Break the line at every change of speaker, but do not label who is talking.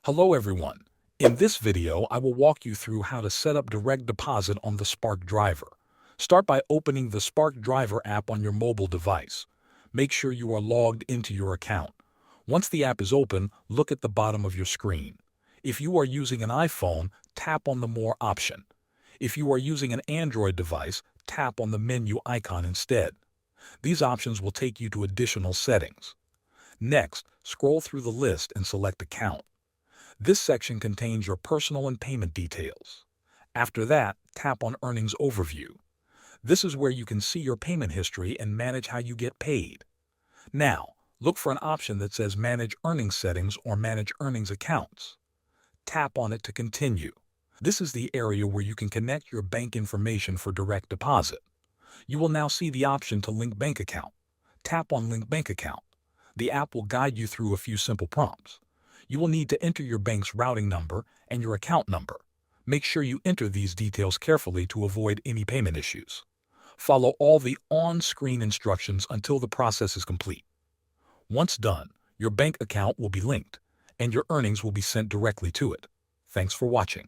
Hello everyone. In this video, I will walk you through how to set up direct deposit on the Spark Driver. Start by opening the Spark Driver app on your mobile device. Make sure you are logged into your account. Once the app is open, look at the bottom of your screen. If you are using an iPhone, tap on the More option. If you are using an Android device, tap on the menu icon instead. These options will take you to additional settings. Next, scroll through the list and select Account. This section contains your personal and payment details. After that, tap on Earnings Overview. This is where you can see your payment history and manage how you get paid. Now, look for an option that says Manage Earnings Settings or Manage Earnings Accounts. Tap on it to continue. This is the area where you can connect your bank information for direct deposit. You will now see the option to link bank account. Tap on Link Bank Account. The app will guide you through a few simple prompts. You will need to enter your bank's routing number and your account number. Make sure you enter these details carefully to avoid any payment issues. Follow all the on-screen instructions until the process is complete. Once done, your bank account will be linked, and your earnings will be sent directly to it. Thanks for watching.